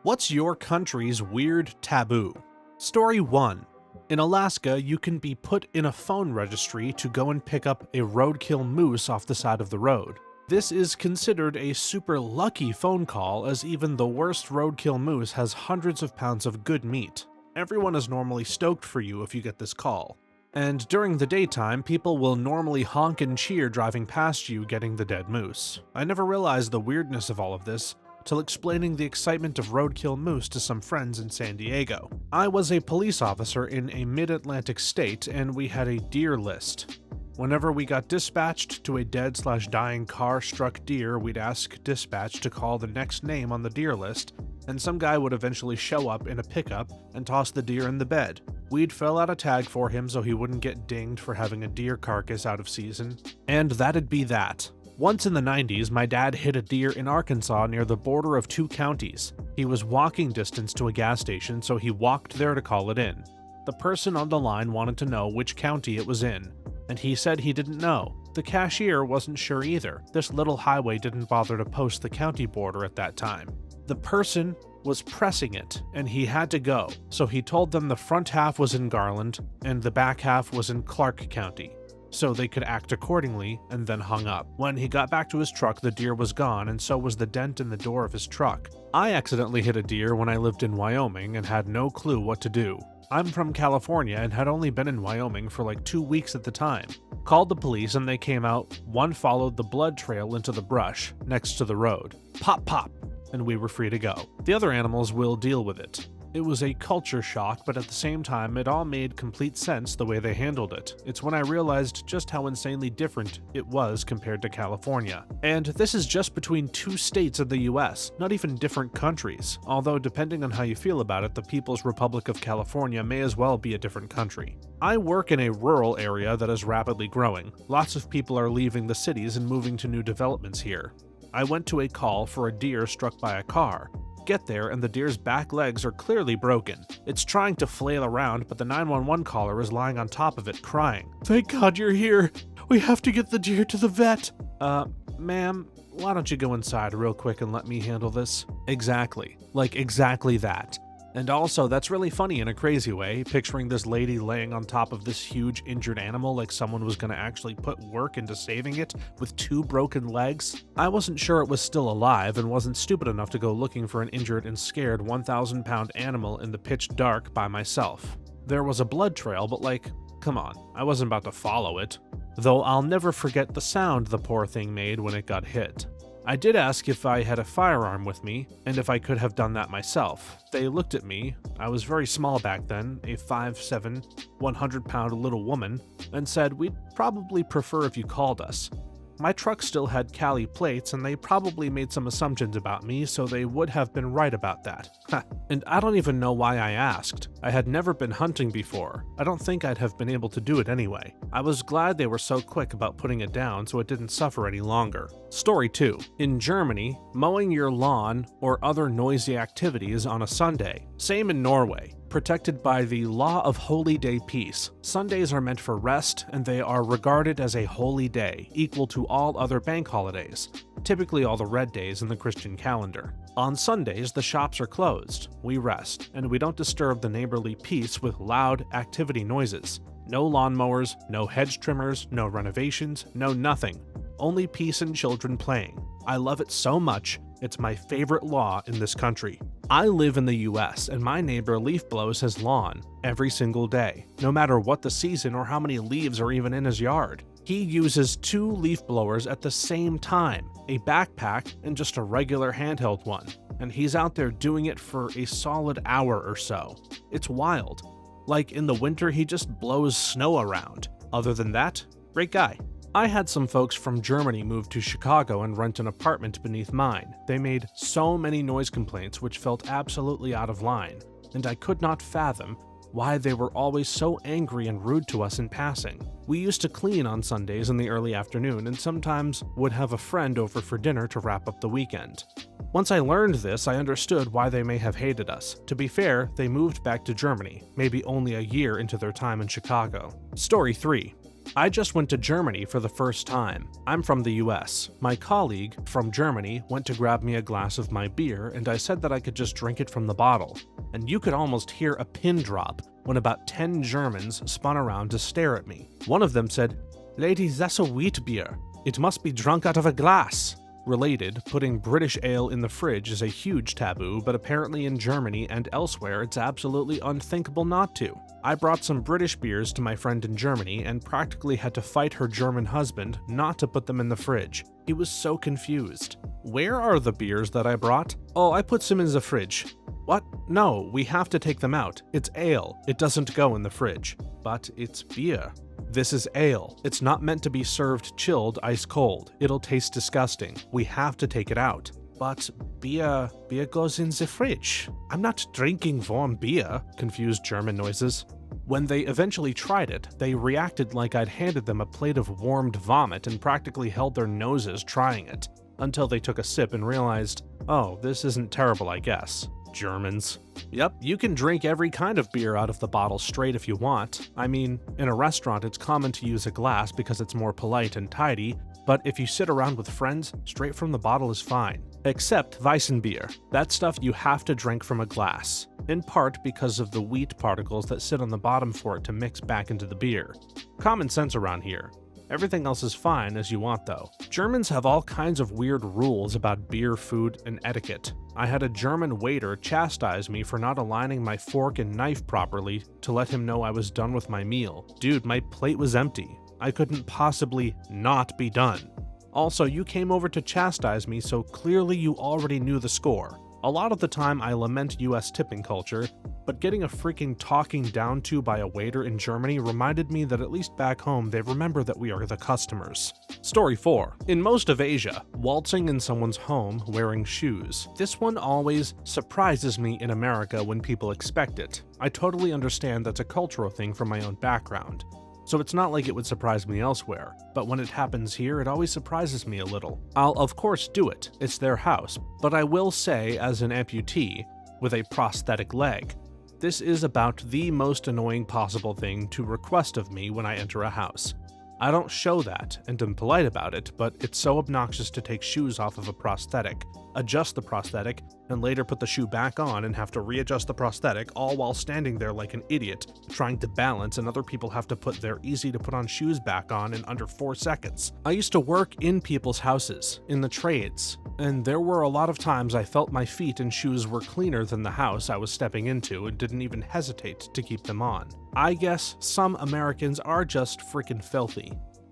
What's your country's weird taboo? Story 1. In Alaska, you can be put in a phone registry to go and pick up a roadkill moose off the side of the road. This is considered a super lucky phone call, as even the worst roadkill moose has hundreds of pounds of good meat. Everyone is normally stoked for you if you get this call. And during the daytime, people will normally honk and cheer driving past you getting the dead moose. I never realized the weirdness of all of this till explaining the excitement of roadkill moose to some friends in San Diego. I was a police officer in a mid-Atlantic state, and we had a deer list. Whenever we got dispatched to a dead/dying car-struck deer, we'd ask dispatch to call the next name on the deer list, and some guy would eventually show up in a pickup and toss the deer in the bed. We'd fill out a tag for him so he wouldn't get dinged for having a deer carcass out of season, and that'd be that. Once in the 90s, my dad hit a deer in Arkansas near the border of 2 counties. He was walking distance to a gas station, so he walked there to call it in. The person on the line wanted to know which county it was in, and he said he didn't know. The cashier wasn't sure either. This little highway didn't bother to post the county border at that time. The person was pressing it, and he had to go, so he told them the front half was in Garland and the back half was in Clark County, so they could act accordingly, and then hung up. When he got back to his truck, the deer was gone, and so was the dent in the door of his truck. I accidentally hit a deer when I lived in Wyoming and had no clue what to do. I'm from California and had only been in Wyoming for like 2 weeks at the time. Called the police and they came out. One followed the blood trail into the brush next to the road. Pop, pop, and we were free to go. The other animals will deal with it. It was a culture shock, but at the same time, it all made complete sense the way they handled it. It's when I realized just how insanely different it was compared to California. And this is just between 2 states of the US, not even different countries. Although, depending on how you feel about it, the People's Republic of California may as well be a different country. I work in a rural area that is rapidly growing. Lots of people are leaving the cities and moving to new developments here. I went to a call for a deer struck by a car. Get there and the deer's back legs are clearly broken. It's trying to flail around, but the 911 caller is lying on top of it crying. "Thank God you're here. We have to get the deer to the vet." Ma'am, why don't you go inside real quick and let me handle this? Exactly. Like exactly that. And also, that's really funny in a crazy way, picturing this lady laying on top of this huge injured animal like someone was gonna actually put work into saving it with 2 broken legs. I wasn't sure it was still alive and wasn't stupid enough to go looking for an injured and scared 1,000-pound animal in the pitch dark by myself. There was a blood trail, but like, come on, I wasn't about to follow it. Though I'll never forget the sound the poor thing made when it got hit. I did ask if I had a firearm with me, and if I could have done that myself. They looked at me. I was very small back then, a 5'7", 100-pound little woman, and said, "We'd probably prefer if you called us." My truck still had Cali plates, and they probably made some assumptions about me, so they would have been right about that. And I don't even know why I asked. I had never been hunting before. I don't think I'd have been able to do it anyway. I was glad they were so quick about putting it down so it didn't suffer any longer. Story 2. In Germany, mowing your lawn or other noisy activities on a Sunday. Same in Norway. Protected by the law of holy day peace. Sundays are meant for rest, and they are regarded as a holy day, equal to all other bank holidays, typically all the red days in the Christian calendar. On Sundays, the shops are closed, we rest, and we don't disturb the neighborly peace with loud activity noises. No lawnmowers, no hedge trimmers, no renovations, no nothing. Only peace and children playing. I love it so much, it's my favorite law in this country. I live in the US, and my neighbor leaf blows his lawn every single day, no matter what the season or how many leaves are even in his yard. He uses 2 leaf blowers at the same time, a backpack and just a regular handheld one, and he's out there doing it for a solid hour or so. It's wild. Like in the winter, he just blows snow around. Other than that, great guy. I had some folks from Germany move to Chicago and rent an apartment beneath mine. They made so many noise complaints which felt absolutely out of line, and I could not fathom why they were always so angry and rude to us in passing. We used to clean on Sundays in the early afternoon and sometimes would have a friend over for dinner to wrap up the weekend. Once I learned this, I understood why they may have hated us. To be fair, they moved back to Germany, maybe only a year into their time in Chicago. Story 3. I just went to Germany for the first time. I'm from the US. My colleague from Germany went to grab me a glass of my beer, and I said that I could just drink it from the bottle. And you could almost hear a pin drop when about 10 Germans spun around to stare at me. One of them said, "Lady, that's a wheat beer. It must be drunk out of a glass." Related, putting British ale in the fridge is a huge taboo, but apparently in Germany and elsewhere it's absolutely unthinkable not to. I brought some British beers to my friend in Germany and practically had to fight her German husband not to put them in the fridge. He was so confused. "Where are the beers that I brought?" "Oh, I put some in the fridge." "What? No, we have to take them out. It's ale. It doesn't go in the fridge." "But it's beer." "This is ale. It's not meant to be served chilled ice cold. It'll taste disgusting. We have to take it out." "But beer goes in the fridge. I'm not drinking warm beer," confused German noises. When they eventually tried it, they reacted like I'd handed them a plate of warmed vomit and practically held their noses trying it, until they took a sip and realized, oh, this isn't terrible, I guess. Germans. Yep, you can drink every kind of beer out of the bottle straight if you want. I mean, in a restaurant it's common to use a glass because it's more polite and tidy, but if you sit around with friends, straight from the bottle is fine. Except Weissenbier. That stuff you have to drink from a glass, in part because of the wheat particles that sit on the bottom for it to mix back into the beer. Common sense around here. Everything else is fine as you want though. Germans have all kinds of weird rules about beer, food, and etiquette. I had a German waiter chastise me for not aligning my fork and knife properly to let him know I was done with my meal. Dude, my plate was empty. I couldn't possibly not be done. Also, you came over to chastise me, so clearly you already knew the score. A lot of the time I lament US tipping culture, but getting a freaking talking down to by a waiter in Germany reminded me that at least back home they remember that we are the customers. Story 4. In most of Asia, waltzing in someone's home wearing shoes. This one always surprises me in America when people expect it. I totally understand that's a cultural thing from my own background, so it's not like it would surprise me elsewhere, but when it happens here, it always surprises me a little. I'll of course do it, it's their house, but I will say, as an amputee with a prosthetic leg, this is about the most annoying possible thing to request of me when I enter a house. I don't show that and am polite about it, but it's so obnoxious to take shoes off of a prosthetic, adjust the prosthetic, and later put the shoe back on and have to readjust the prosthetic, all while standing there like an idiot, trying to balance, and other people have to put their easy-to-put-on shoes back on in under 4 seconds. I used to work in people's houses, in the trades, and there were a lot of times I felt my feet and shoes were cleaner than the house I was stepping into and didn't even hesitate to keep them on. I guess some Americans are just freaking filthy.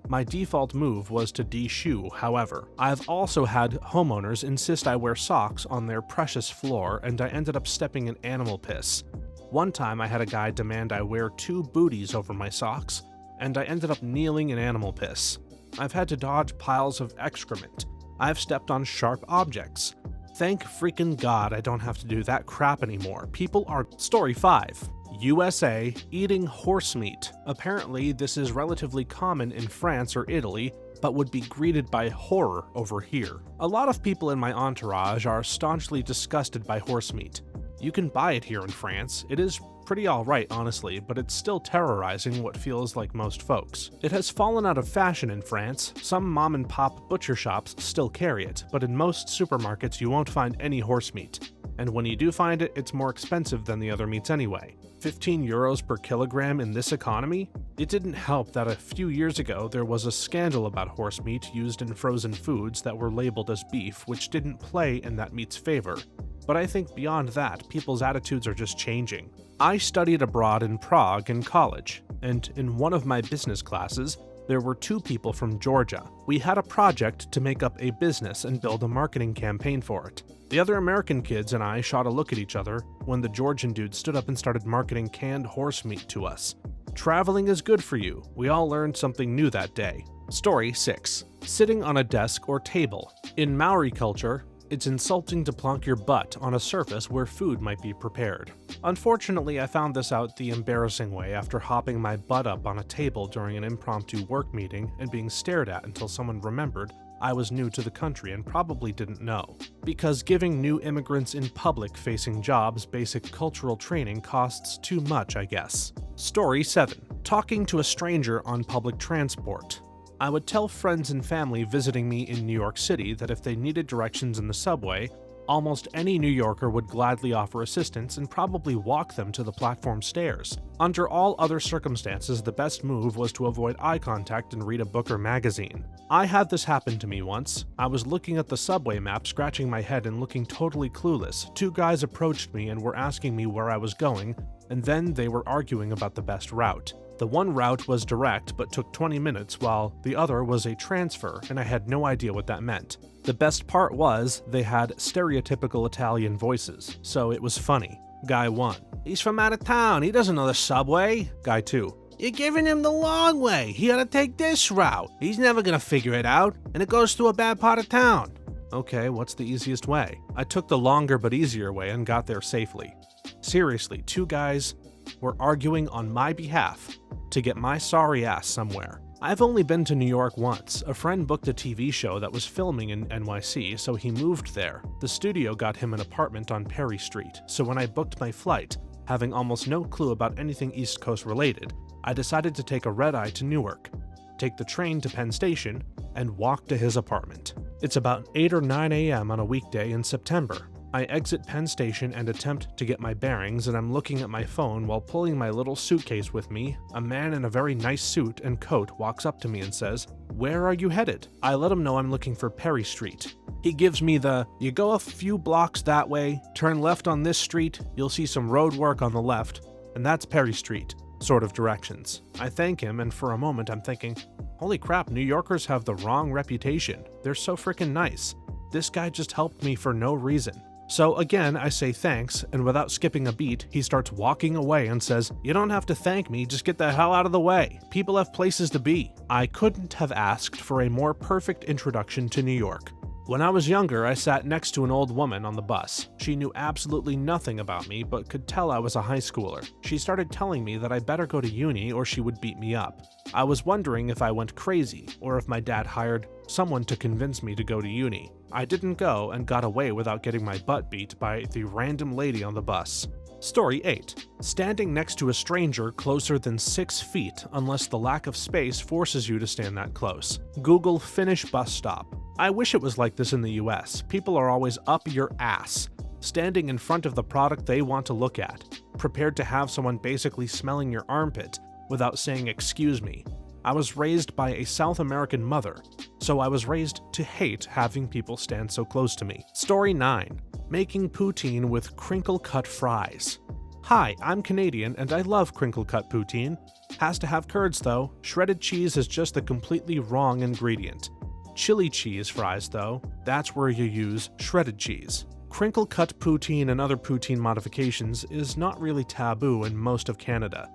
My default move was to de-shoe, however. I've also had homeowners insist I wear socks on their precious floor, and I ended up stepping in animal piss. One time I had a guy demand I wear 2 booties over my socks, and I ended up kneeling in animal piss. I've had to dodge piles of excrement. I've stepped on sharp objects. Thank freaking God I don't have to do that crap anymore. People are... Story 5. USA, eating horse meat. Apparently, this is relatively common in France or Italy, but would be greeted by horror over here. A lot of people in my entourage are staunchly disgusted by horse meat. You can buy it here in France. It is pretty alright, honestly, but it's still terrorizing what feels like most folks. It has fallen out of fashion in France. Some mom-and-pop butcher shops still carry it, but in most supermarkets you won't find any horse meat. And when you do find it, it's more expensive than the other meats anyway. 15 euros per kilogram in this economy? It didn't help that a few years ago there was a scandal about horse meat used in frozen foods that were labeled as beef, which didn't play in that meat's favor. But I think beyond that, people's attitudes are just changing. I studied abroad in Prague in college, and in one of my business classes, there were 2 people from Georgia. We had a project to make up a business and build a marketing campaign for it. The other American kids and I shot a look at each other when the Georgian dude stood up and started marketing canned horse meat to us. Traveling is good for you. We all learned something new that day. Story 6. Sitting on a desk or table. In Maori culture, it's insulting to plonk your butt on a surface where food might be prepared. Unfortunately, I found this out the embarrassing way after hopping my butt up on a table during an impromptu work meeting and being stared at until someone remembered I was new to the country and probably didn't know. Because giving new immigrants in public-facing jobs basic cultural training costs too much, I guess. Story 7. Talking to a stranger on public transport. I would tell friends and family visiting me in New York City that if they needed directions in the subway, almost any New Yorker would gladly offer assistance and probably walk them to the platform stairs. Under all other circumstances, the best move was to avoid eye contact and read a book or magazine. I had this happen to me once. I was looking at the subway map, scratching my head and looking totally clueless. Two guys approached me and were asking me where I was going, and then they were arguing about the best route. The one route was direct but took 20 minutes, while the other was a transfer, and I had no idea what that meant. The best part was they had stereotypical Italian voices, so it was funny. Guy 1. He's from out of town, he doesn't know the subway. Guy 2. You're giving him the long way, he ought to take this route. He's never gonna figure it out, and it goes through a bad part of town. Okay, what's the easiest way? I took the longer but easier way and got there safely. Seriously, two guys were arguing on my behalf to get my sorry ass somewhere. I've only been to New York once. A friend booked a TV show that was filming in NYC, so he moved there. The studio got him an apartment on Perry Street, so when I booked my flight, having almost no clue about anything East Coast related, I decided to take a red-eye to Newark, take the train to Penn Station, and walk to his apartment. It's about 8 or 9 a.m. on a weekday in September. I exit Penn Station and attempt to get my bearings, and I'm looking at my phone while pulling my little suitcase with me. A man in a very nice suit and coat walks up to me and says, "Where are you headed?" I let him know I'm looking for Perry Street. He gives me the, "You go a few blocks that way, turn left on this street, you'll see some road work on the left, and that's Perry Street," sort of directions. I thank him, and for a moment I'm thinking, holy crap, New Yorkers have the wrong reputation. They're so freaking nice. This guy just helped me for no reason. So again, I say thanks, and without skipping a beat, he starts walking away and says, "You don't have to thank me, just get the hell out of the way. People have places to be." I couldn't have asked for a more perfect introduction to New York. When I was younger, I sat next to an old woman on the bus. She knew absolutely nothing about me, but could tell I was a high schooler. She started telling me that I better go to uni or she would beat me up. I was wondering if I went crazy, or if my dad hired someone to convince me to go to uni. I didn't go and got away without getting my butt beat by the random lady on the bus. Story 8. Standing next to a stranger closer than 6 feet unless the lack of space forces you to stand that close. Google Finnish bus stop. I wish it was like this in the US. People are always up your ass, standing in front of the product they want to look at, prepared to have someone basically smelling your armpit without saying excuse me. I was raised by a South American mother, so I was raised to hate having people stand so close to me. Story 9. Making poutine with crinkle-cut fries. Hi, I'm Canadian and I love crinkle-cut poutine. Has to have curds though. Shredded cheese is just the completely wrong ingredient. Chili cheese fries though, that's where you use shredded cheese. Crinkle-cut poutine and other poutine modifications is not really taboo in most of Canada.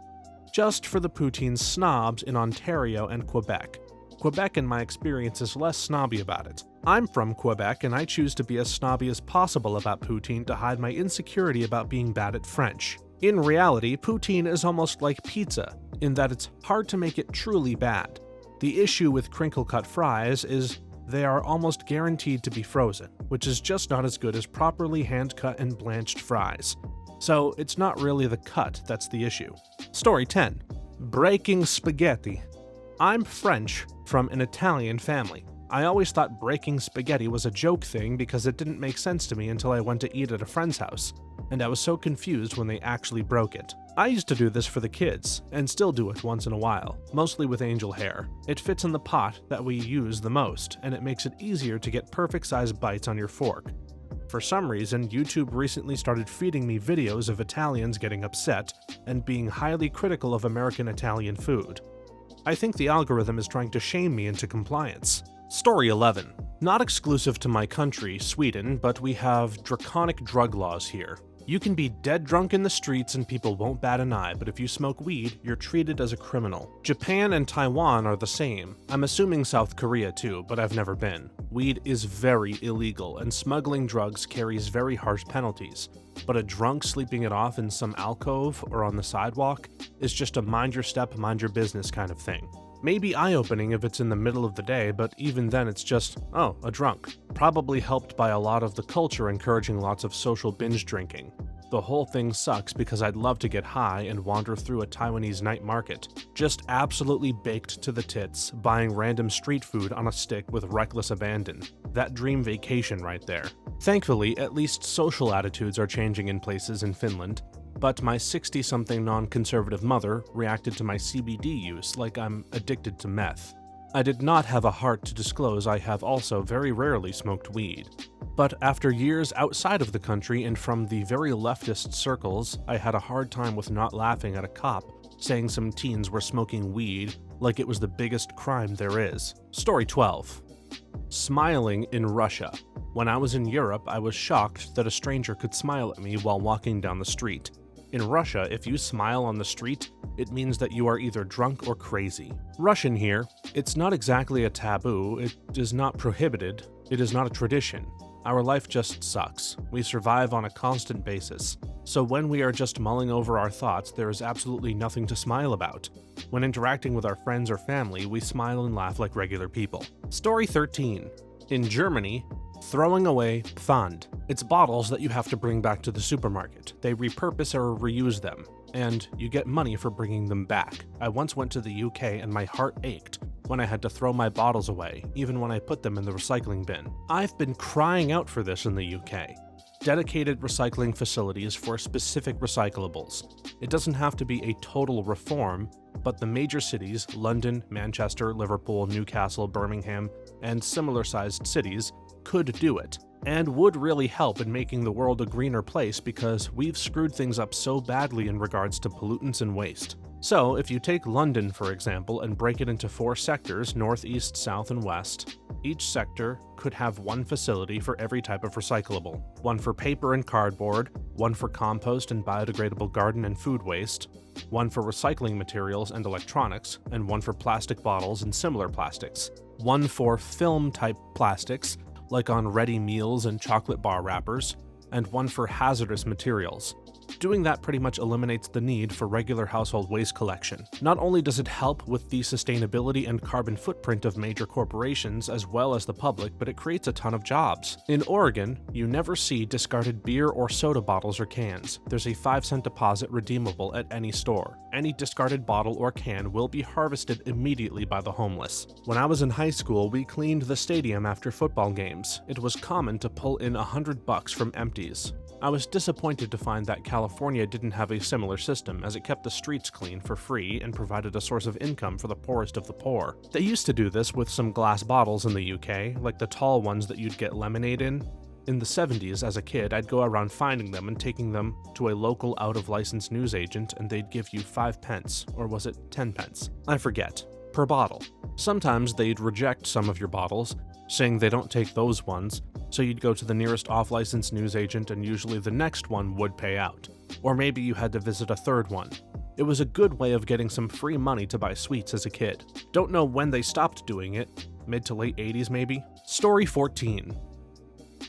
Just for the poutine snobs in Ontario and Quebec. Quebec, in my experience, is less snobby about it. I'm from Quebec, and I choose to be as snobby as possible about poutine to hide my insecurity about being bad at French. In reality, poutine is almost like pizza, in that it's hard to make it truly bad. The issue with crinkle-cut fries is they are almost guaranteed to be frozen, which is just not as good as properly hand-cut and blanched fries. So it's not really the cut that's the issue. Story 10. Breaking spaghetti. I'm French from an Italian family. I always thought breaking spaghetti was a joke thing because it didn't make sense to me until I went to eat at a friend's house, and I was so confused when they actually broke it. I used to do this for the kids, and still do it once in a while, mostly with angel hair. It fits in the pot that we use the most, and it makes it easier to get perfect-sized bites on your fork. For some reason, YouTube recently started feeding me videos of Italians getting upset and being highly critical of American Italian food. I think the algorithm is trying to shame me into compliance. Story 11. Not exclusive to my country, Sweden, but we have draconic drug laws here. You can be dead drunk in the streets and people won't bat an eye, but if you smoke weed, you're treated as a criminal. Japan and Taiwan are the same. I'm assuming South Korea too, but I've never been. Weed is very illegal, and smuggling drugs carries very harsh penalties. But a drunk sleeping it off in some alcove or on the sidewalk is just a mind your step, mind your business kind of thing. Maybe eye-opening if it's in the middle of the day, but even then it's just, oh, a drunk. Probably helped by a lot of the culture encouraging lots of social binge drinking. The whole thing sucks because I'd love to get high and wander through a Taiwanese night market, just absolutely baked to the tits, buying random street food on a stick with reckless abandon. That dream vacation right there. Thankfully, at least social attitudes are changing in places in Finland, but my 60-something non-conservative mother reacted to my CBD use like I'm addicted to meth. I did not have a heart to disclose I have also very rarely smoked weed. But after years outside of the country and from the very leftist circles, I had a hard time with not laughing at a cop saying some teens were smoking weed like it was the biggest crime there is. Story 12. Smiling in Russia. When I was in Europe, I was shocked that a stranger could smile at me while walking down the street. In Russia, if you smile on the street, it means that you are either drunk or crazy. Russian here, it's not exactly a taboo, it is not prohibited, it is not a tradition. Our life just sucks. We survive on a constant basis. So when we are just mulling over our thoughts, there is absolutely nothing to smile about. When interacting with our friends or family, we smile and laugh like regular people. Story 13. In Germany, throwing away Pfand. It's bottles that you have to bring back to the supermarket. They repurpose or reuse them, and you get money for bringing them back. I once went to the UK and my heart ached when I had to throw my bottles away, even when I put them in the recycling bin. I've been crying out for this in the UK. Dedicated recycling facilities for specific recyclables. It doesn't have to be a total reform, but the major cities, London, Manchester, Liverpool, Newcastle, Birmingham, and similar-sized cities, could do it, and would really help in making the world a greener place because we've screwed things up so badly in regards to pollutants and waste. So, if you take London, for example, and break it into 4 sectors, north, east, south, and west, each sector could have one facility for every type of recyclable. One for paper and cardboard, one for compost and biodegradable garden and food waste, one for recycling materials and electronics, and one for plastic bottles and similar plastics. One for film-type plastics, like on ready meals and chocolate bar wrappers, and one for hazardous materials. Doing that pretty much eliminates the need for regular household waste collection. Not only does it help with the sustainability and carbon footprint of major corporations as well as the public, but it creates a ton of jobs. In Oregon, you never see discarded beer or soda bottles or cans. There's a 5-cent deposit redeemable at any store. Any discarded bottle or can will be harvested immediately by the homeless. When I was in high school, we cleaned the stadium after football games. It was common to pull in $100 from empties. I was disappointed to find that California didn't have a similar system, as it kept the streets clean for free and provided a source of income for the poorest of the poor. They used to do this with some glass bottles in the UK, like the tall ones that you'd get lemonade in. In the 70s, as a kid, I'd go around finding them and taking them to a local out-of-license newsagent, and they'd give you 5 pence, or was it 10 pence? I forget. Per bottle. Sometimes they'd reject some of your bottles, saying they don't take those ones, so you'd go to the nearest off-license newsagent and usually the next one would pay out. Or maybe you had to visit a third one. It was a good way of getting some free money to buy sweets as a kid. Don't know when they stopped doing it, mid to late 80s maybe? Story 14.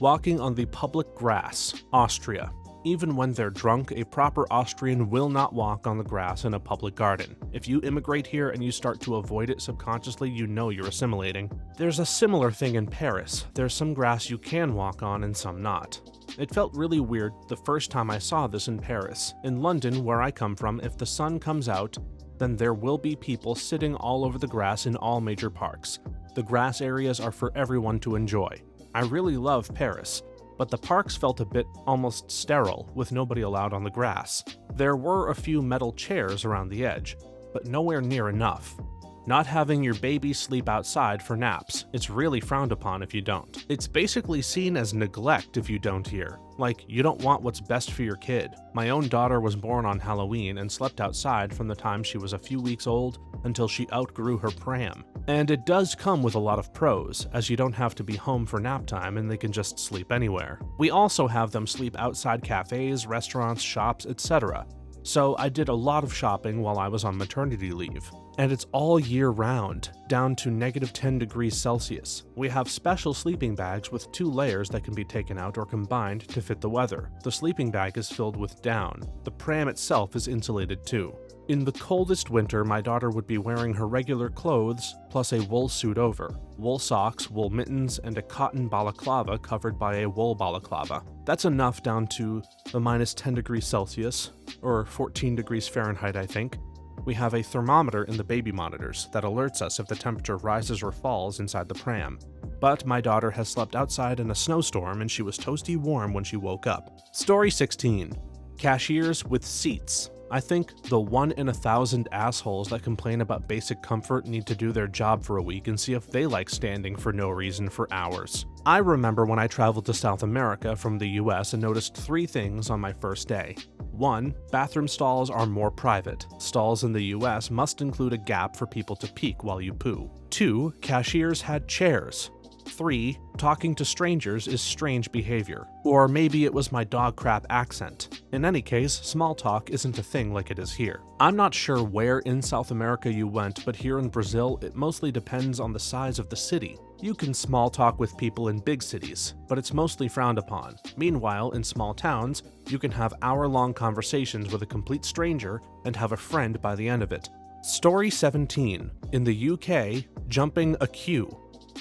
Walking on the public grass, Austria. Even when they're drunk, a proper Austrian will not walk on the grass in a public garden. If you immigrate here and you start to avoid it subconsciously, you know you're assimilating. There's a similar thing in Paris. There's some grass you can walk on and some not. It felt really weird the first time I saw this in Paris. In London, where I come from, if the sun comes out, then there will be people sitting all over the grass in all major parks. The grass areas are for everyone to enjoy. I really love Paris, but the parks felt a bit almost sterile, with nobody allowed on the grass. There were a few metal chairs around the edge, but nowhere near enough. Not having your baby sleep outside for naps, it's really frowned upon if you don't. It's basically seen as neglect if you don't here. Like, you don't want what's best for your kid. My own daughter was born on Halloween and slept outside from the time she was a few weeks old until she outgrew her pram. And it does come with a lot of pros, as you don't have to be home for nap time and they can just sleep anywhere. We also have them sleep outside cafes, restaurants, shops, etc. So I did a lot of shopping while I was on maternity leave. And it's all year round, down to -10 degrees Celsius. We have special sleeping bags with 2 layers that can be taken out or combined to fit the weather. The sleeping bag is filled with down. The pram itself is insulated too. In the coldest winter, my daughter would be wearing her regular clothes plus a wool suit over. Wool socks, wool mittens, and a cotton balaclava covered by a wool balaclava. That's enough down to the -10 degrees Celsius, or 14 degrees Fahrenheit, I think. We have a thermometer in the baby monitors that alerts us if the temperature rises or falls inside the pram. But my daughter has slept outside in a snowstorm and she was toasty warm when she woke up. Story 16. Cashiers with seats. I think the 1 in 1,000 assholes that complain about basic comfort need to do their job for a week and see if they like standing for no reason for hours. I remember when I traveled to South America from the US and noticed 3 things on my first day. 1. Bathroom stalls are more private. Stalls in the US must include a gap for people to peek while you poo. 2. Cashiers had chairs. 3. Talking to strangers is strange behavior. Or maybe it was my dog crap accent. In any case, small talk isn't a thing like it is here. I'm not sure where in South America you went, but here in Brazil, it mostly depends on the size of the city. You can small talk with people in big cities, but it's mostly frowned upon. Meanwhile, in small towns, you can have hour-long conversations with a complete stranger and have a friend by the end of it. Story 17. In the UK, jumping a queue.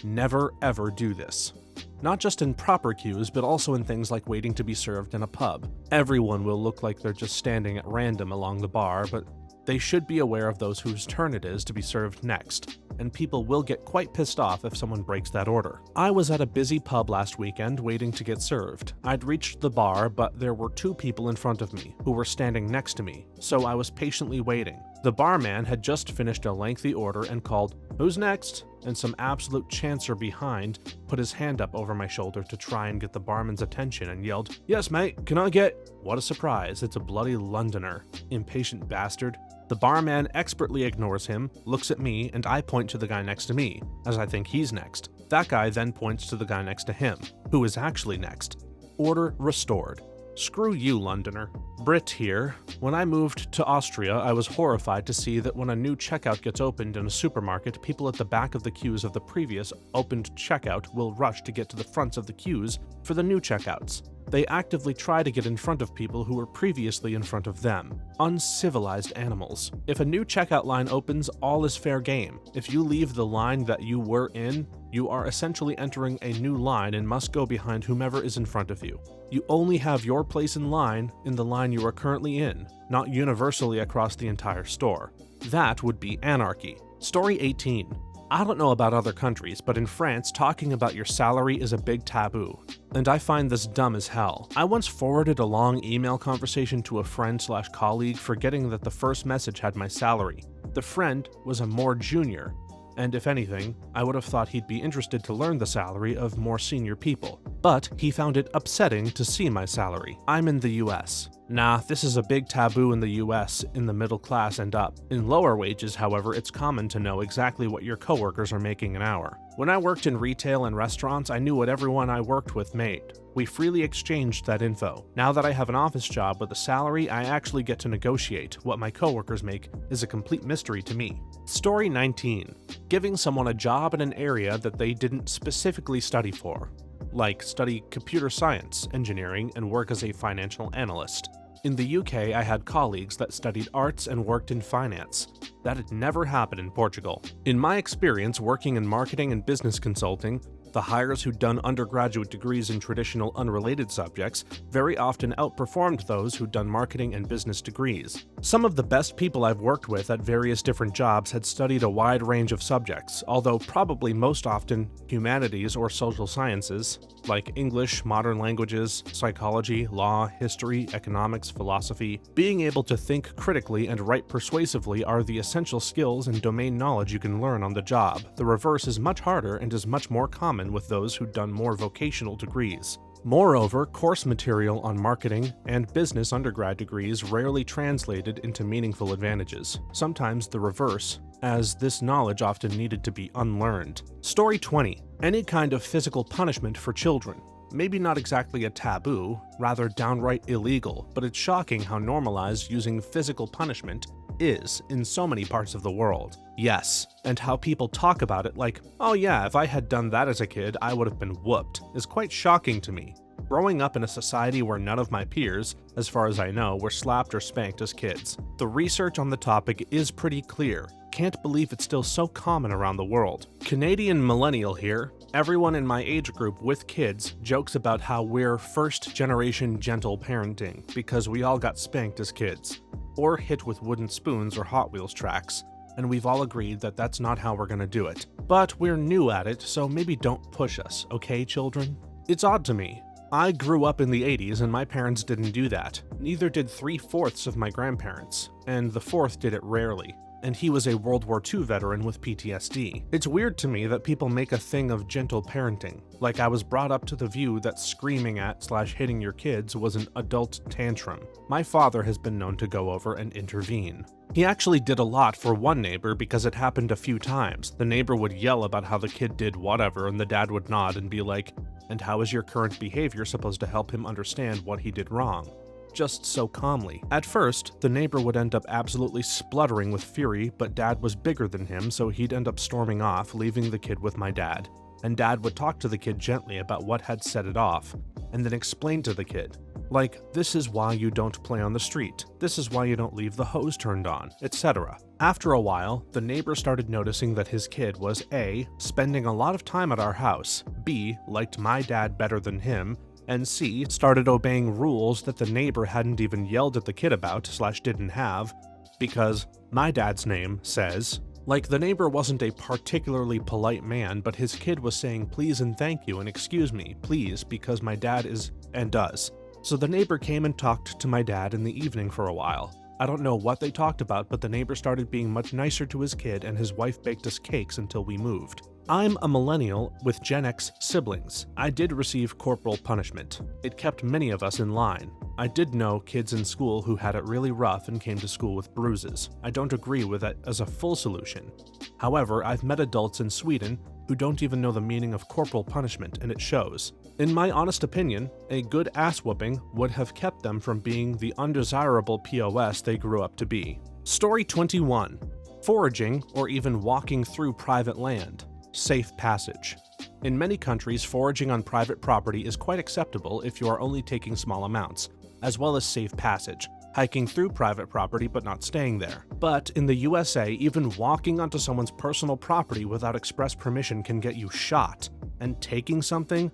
Never ever do this. Not just in proper queues, but also in things like waiting to be served in a pub. Everyone will look like they're just standing at random along the bar, but they should be aware of those whose turn it is to be served next, and people will get quite pissed off if someone breaks that order. I was at a busy pub last weekend waiting to get served. I'd reached the bar, but there were 2 people in front of me who were standing next to me, so I was patiently waiting. The barman had just finished a lengthy order and called, "Who's next?" And some absolute chancer behind put his hand up over my shoulder to try and get the barman's attention and yelled, "Yes, mate, can I get—" What a surprise, it's a bloody Londoner. Impatient bastard. The barman expertly ignores him, looks at me, and I point to the guy next to me, as I think he's next. That guy then points to the guy next to him, who is actually next. Order restored. Screw you, Londoner. Brit here. When I moved to Austria, I was horrified to see that when a new checkout gets opened in a supermarket, people at the back of the queues of the previous opened checkout will rush to get to the fronts of the queues for the new checkouts. They actively try to get in front of people who were previously in front of them. Uncivilized animals. If a new checkout line opens, all is fair game. If you leave the line that you were in, you are essentially entering a new line and must go behind whomever is in front of you. You only have your place in the line you are currently in, not universally across the entire store. That would be anarchy. Story 18. I don't know about other countries, but in France, talking about your salary is a big taboo. And I find this dumb as hell. I once forwarded a long email conversation to a friend/colleague forgetting that the first message had my salary. The friend was a more junior, and if anything, I would have thought he'd be interested to learn the salary of more senior people. But he found it upsetting to see my salary. I'm in the US. Nah, this is a big taboo in the US in the middle class and up. In lower wages, however, it's common to know exactly what your coworkers are making an hour. When I worked in retail and restaurants, I knew what everyone I worked with made. We freely exchanged that info. Now that I have an office job with a salary, I actually get to negotiate. What my coworkers make is a complete mystery to me. Story 19. Giving someone a job in an area that they didn't specifically study for. Like study computer science, engineering, and work as a financial analyst. In the UK, I had colleagues that studied arts and worked in finance. That had never happened in Portugal. In my experience working in marketing and business consulting, the hires who'd done undergraduate degrees in traditional unrelated subjects very often outperformed those who'd done marketing and business degrees. Some of the best people I've worked with at various different jobs had studied a wide range of subjects, although probably most often humanities or social sciences, like English, modern languages, psychology, law, history, economics, philosophy. Being able to think critically and write persuasively are the essential skills and domain knowledge you can learn on the job. The reverse is much harder and is much more common with those who've done more vocational degrees. Moreover, course material on marketing and business undergrad degrees rarely translated into meaningful advantages, sometimes the reverse, as this knowledge often needed to be unlearned. Story 20. Any kind of physical punishment for children. Maybe not exactly a taboo, rather downright illegal, but it's shocking how normalized using physical punishment is in so many parts of the world. Yes, and how people talk about it like, oh yeah, if I had done that as a kid, I would have been whooped, is quite shocking to me. Growing up in a society where none of my peers, as far as I know, were slapped or spanked as kids. The research on the topic is pretty clear. Can't believe it's still so common around the world. Canadian millennial here. Everyone in my age group with kids jokes about how we're first-generation gentle parenting because we all got spanked as kids, or hit with wooden spoons or Hot Wheels tracks, and we've all agreed that that's not how we're gonna do it. But we're new at it, so maybe don't push us, okay, children? It's odd to me. I grew up in the 80s and my parents didn't do that. Neither did 3/4 of my grandparents, and the fourth did it rarely. And he was a World War II veteran with PTSD. It's weird to me that people make a thing of gentle parenting. Like I was brought up to the view that screaming at/hitting your kids was an adult tantrum. My father has been known to go over and intervene. He actually did a lot for one neighbor because it happened a few times. The neighbor would yell about how the kid did whatever and the dad would nod and be like, "And how is your current behavior supposed to help him understand what he did wrong?" Just so calmly. At first, the neighbor would end up absolutely spluttering with fury, but dad was bigger than him, so he'd end up storming off, leaving the kid with my dad. And dad would talk to the kid gently about what had set it off, and then explain to the kid, like, this is why you don't play on the street, this is why you don't leave the hose turned on, etc. After a while, the neighbor started noticing that his kid was A, spending a lot of time at our house, B, liked my dad better than him, and C, started obeying rules that the neighbor hadn't even yelled at the kid about/didn't have, because my dad's name says. Like, the neighbor wasn't a particularly polite man, but his kid was saying please and thank you and excuse me, please, because my dad is and does. So the neighbor came and talked to my dad in the evening for a while. I don't know what they talked about, but the neighbor started being much nicer to his kid and his wife baked us cakes until we moved. I'm a millennial with Gen X siblings. I did receive corporal punishment. It kept many of us in line. I did know kids in school who had it really rough and came to school with bruises. I don't agree with it as a full solution. However, I've met adults in Sweden who don't even know the meaning of corporal punishment, and it shows. In my honest opinion, a good ass whooping would have kept them from being the undesirable POS they grew up to be. Story 21. Foraging or even walking through private land. Safe passage. In many countries, foraging on private property is quite acceptable if you are only taking small amounts, as well as safe passage, hiking through private property but not staying there. But in the USA, even walking onto someone's personal property without express permission can get you shot. And taking something?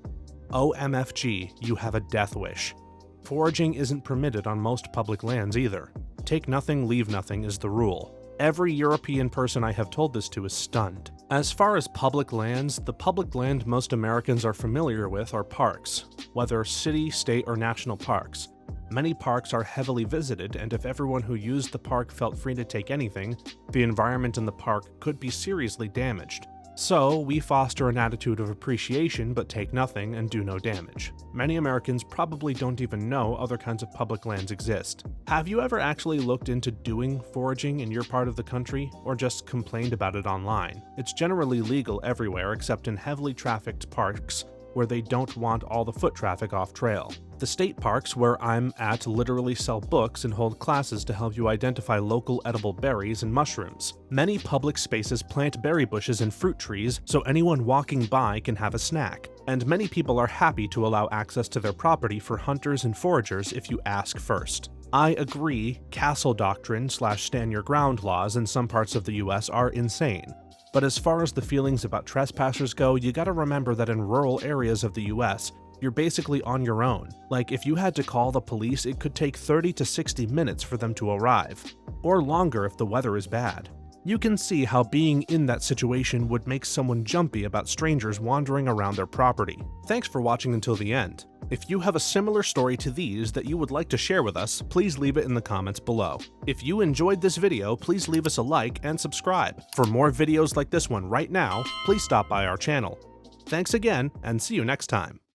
OMFG, you have a death wish. Foraging isn't permitted on most public lands either. Take nothing, leave nothing is the rule. Every European person I have told this to is stunned. As far as public lands, the public land most Americans are familiar with are parks, whether city, state, or national parks. Many parks are heavily visited, and if everyone who used the park felt free to take anything, the environment in the park could be seriously damaged. So, we foster an attitude of appreciation but take nothing and do no damage. Many Americans probably don't even know other kinds of public lands exist. Have you ever actually looked into doing foraging in your part of the country, or just complained about it online? It's generally legal everywhere except in heavily trafficked parks where they don't want all the foot traffic off trail. The state parks where I'm at literally sell books and hold classes to help you identify local edible berries and mushrooms. Many public spaces plant berry bushes and fruit trees so anyone walking by can have a snack. And many people are happy to allow access to their property for hunters and foragers if you ask first. I agree, castle doctrine/stand your ground laws in some parts of the US are insane. But as far as the feelings about trespassers go, you gotta remember that in rural areas of the US, you're basically on your own. Like, if you had to call the police, it could take 30 to 60 minutes for them to arrive. Or longer if the weather is bad. You can see how being in that situation would make someone jumpy about strangers wandering around their property. Thanks for watching until the end. If you have a similar story to these that you would like to share with us, please leave it in the comments below. If you enjoyed this video, please leave us a like and subscribe. For more videos like this one right now, please stop by our channel. Thanks again, and see you next time.